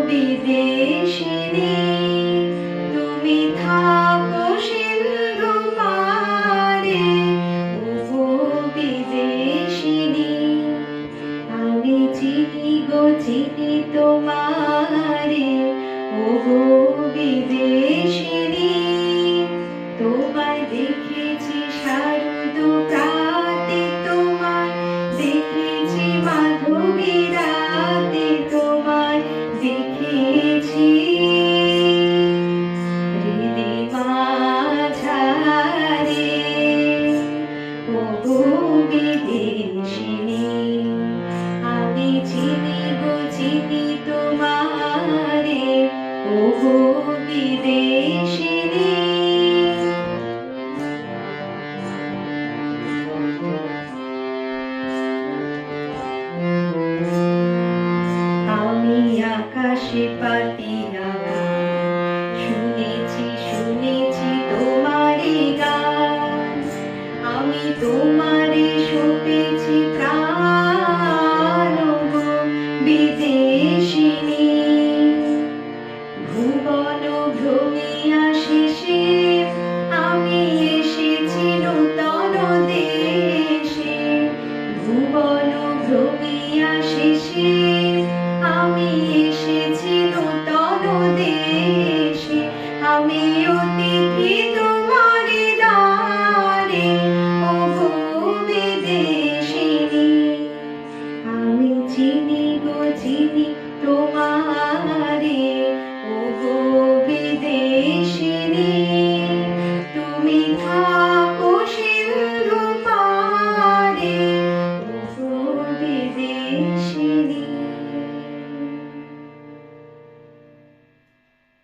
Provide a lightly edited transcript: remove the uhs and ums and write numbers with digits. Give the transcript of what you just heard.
বিদেশিনী, তুমি থাকো সিন্ধু পারে। ওগো বিদেশিনী, আমি চিনি গো চিনি তোমারে। ওগো বিদেশিনী, তোমায় দেখেছি শারদ প্রাতে, তোমায় দেখেছি মাধবী রাতে, তোমায় দেখেছি হৃদি মাঝারে। ওগো বিদেশিনী, আমি চিনি গো চিনি তোমারে। ওগো বিদেশিনী। আমি আকাশে পাতি